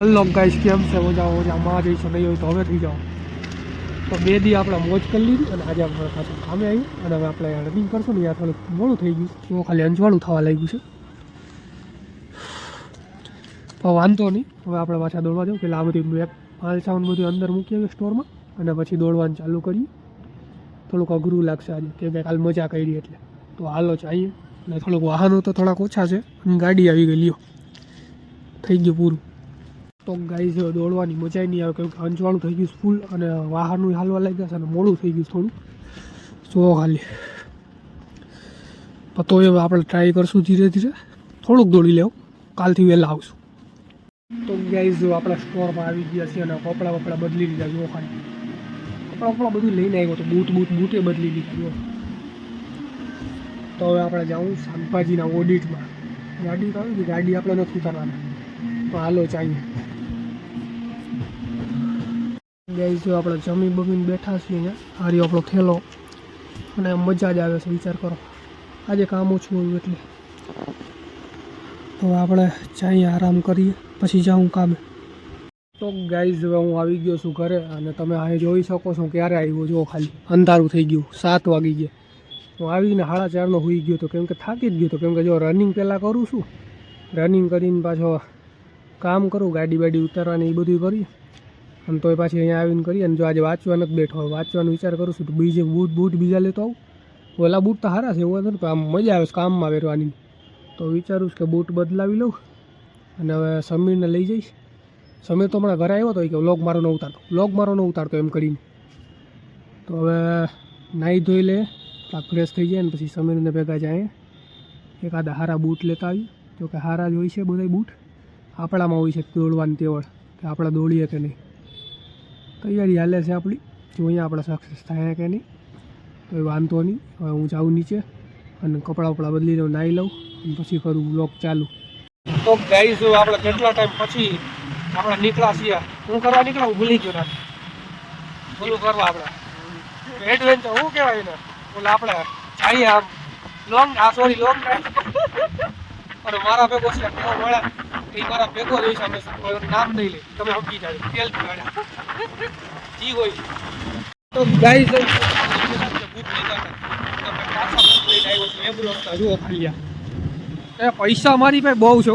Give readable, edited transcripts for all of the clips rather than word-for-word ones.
Hello guys, કેમ છે? મજામાં જઈશું નહીં હોય તો હવે થઈ જાઓ. તો 2 દી આપણે મોજ કરી લીધી અને આજે આપણે પાછું કામે આવ્યું અને હવે આપણે રનિંગ કરશું ને ત્યાં થોડુંક મોડું થઈ ગયું. તો ખાલી અંજવાળું થવા લાગ્યું છે, તો વાંધો નહીં. હવે આપણે પાછા દોડવા જાઉં. પેલા આ બધું એક માલ સામાન બધું અંદર મૂકી આવીએ સ્ટોરમાં અને પછી દોડવાનું ચાલુ કરીએ. થોડુંક અઘરું લાગશે આજે, કેમ કે કાલ મજા કરી એટલે. તો હાલો ચાહીએ. અને થોડુંક વાહનો તો થોડાક ઓછા છે અને ગાડી આવી ગઈ, લ્યો થઈ ગયું પૂરું. તો ગાઈઝ દોડવાની મજા નહીં આવે, કેમ કે અંજવાળું થઈ ગયું ફૂલ અને વાહનનું હાલવા લાગ્યા છે અને મોડું થઈ ગયું થોડું. સો ખાલી તો હવે આપણે ટ્રાય કરશું ધીરે ધીરે, થોડુંક દોડી લેવું, કાલથી વહેલા આવશું. તો ગાઈઝ આપણા સ્ટોરમાં આવી ગયા છીએ અને કપડાં બદલી લીધા. જો ખાલી કપડાં બધું લઈને આવ્યો તો બૂટે બદલી લીધું. તો હવે આપણે જાઉં શાકભાજીના ઓડિટમાં. ગાડી તો આવી ગઈ, ગાડી આપણે નથી ઉતારવાના. તો હાલો ચાહીએ. ગાઈઝ આપણે જમી બમીને બેઠા છીએ અહીંયા. હારી આપણો થેલો અને મજા જ આવે છે, વિચાર કરો આજે કામ ઓછું હોય એટલે. તો આપણે ચાહીએ, આરામ કરીએ, પછી જાઉં કામે. તો ગાઈઝ હવે હું આવી ગયો છું ઘરે અને તમે અહીં જોઈ શકો છો ક્યારે આવ્યો. જો ખાલી અંધારું થઈ ગયું, 7 વાગી ગયા. હું આવીને 4:30નો સૂઈ ગયો હતો, કેમ કે થાકી જ ગયો હતો. કેમ કે જો રનિંગ પહેલાં કરું છું, રનિંગ કરીને પાછો કામ કરું, ગાડી બાડી ઉતારવાની એ બધું કરીએ અને તોય પાછી અહીંયા આવીને કરીએ. અને જો આજે વાંચવા નથી બેઠો, વાંચવાનો વિચાર કરું છું તો બીજે બૂટ બીજા લેતો આવું. ઓલા બૂટ તો સારા છે, એવું નથી, પણ આમ મજા આવે છે કામમાં પહેરવાની. તો વિચારું છું કે બૂટ બદલાવી લઉં અને હવે સમીરને લઈ જઈશ. સમીર તો હમણાં ઘરે આવ્યો હતો કે વ્લોગ મારો ન ઉતારતો એમ કરીને. તો હવે નાહી ધોઈ લે, ફ્રેશ થઈ જાય ને પછી સમીરને ભેગા જાય એકાદા સારા બૂટ લેતા આવી. જો કે સારા જ હોય છે બધા બૂટ, આપણામાં હોય છે દોડવાની તેવડ કે આપણે દોડીએ કે નહીં. તૈયારી હાલે છે આપણી, જોઈએ આપણે સક્સેસ થાય કે નહીં. તો એ વાંધો નહીં. હવે હું જાઉં નીચે અને કપડાં બદલી લઉં, નાહી લઉં અને પછી કરું વ્લોગ ચાલુ. તો ગાઈઝ આપણે કેટલા ટાઈમ પછી આપણે નીકળ્યા છીએ. હું કરવા નીકળ્યા, હું ભૂલી ગયો રાત બોલું કરવા. આપણે એડવેન્ચર શું કહેવાય ને, બોલે આપણે જઈએ આમ લોંગ ડ્રાઈવ. અને મારા ભેગો છે મળે એ મારા ભેગો રહીશ, અમે નામ નહીં લે, તમે સમજી જાય તેલ જી હોય. તો ગાઈઝ જુઓ ખાલી એ પૈસા મારી પાસે બહુ છે.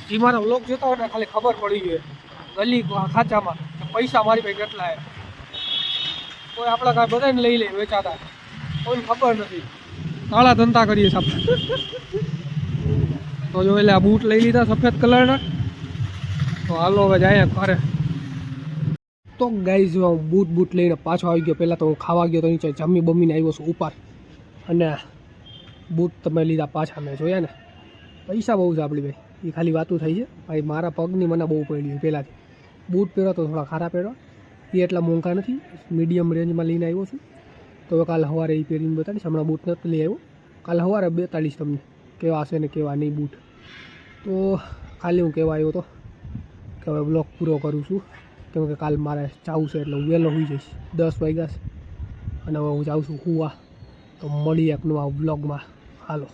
જે મારા વ્લોગ જોતા હોય ને ખાલી ખબર પડી ગઈ ગલી ખાચામાં પૈસા મારી પાસે કેટલા હે. કોઈ આપણા કાંઈ બધાને લઈ લે વેચાતા, કોઈને ખબર નથી. કાળા ધંધા કરીએ છીએ આપણે. તો જો એટલે આ બૂટ લઈ લીધા સફેદ કલરના. તો હાલો હવે જાય ઘરે. તો ગાઈઝ હું બૂટ લઈને પાછો આવી ગયો. પહેલાં તો હું ખાવા ગયો તો નીચે જમી બમીને આવ્યો છું ઉપર, અને બૂટ તમે લીધા પાછા મેં જોયા ને. પૈસા બહુ છે આપણી ભાઈ, એ ખાલી વાતું થઈ છે ભાઈ. મારા પગની મને બહુ પડી પહેલાંથી. બૂટ પહેરો તો થોડા ખારા પહેરો, એ એટલા મોંઘા નથી, મીડિયમ રેન્જમાં લઈને આવ્યો છું. તો હવે કાલે સવારે એ પહેરીને બતાડીશ. હમણાં બૂટ નથી લઈ આવ્યો, કાલે સવારે બતાડીશ તમને કેવા છે ને કેવા નહીં બૂટ. તો ખાલી હું કહેવા આવ્યો હતો કે હવે બ્લોગ પૂરો કરું છું, કેમ કે કાલ મારે જવું છે એટલે હું વહેલો હોઈ જઈશ. 10 વાગ્યા અને હવે હું જાઉં છું સુવા. તો મળીએ એક નવા બ્લોગમાં. હાલો.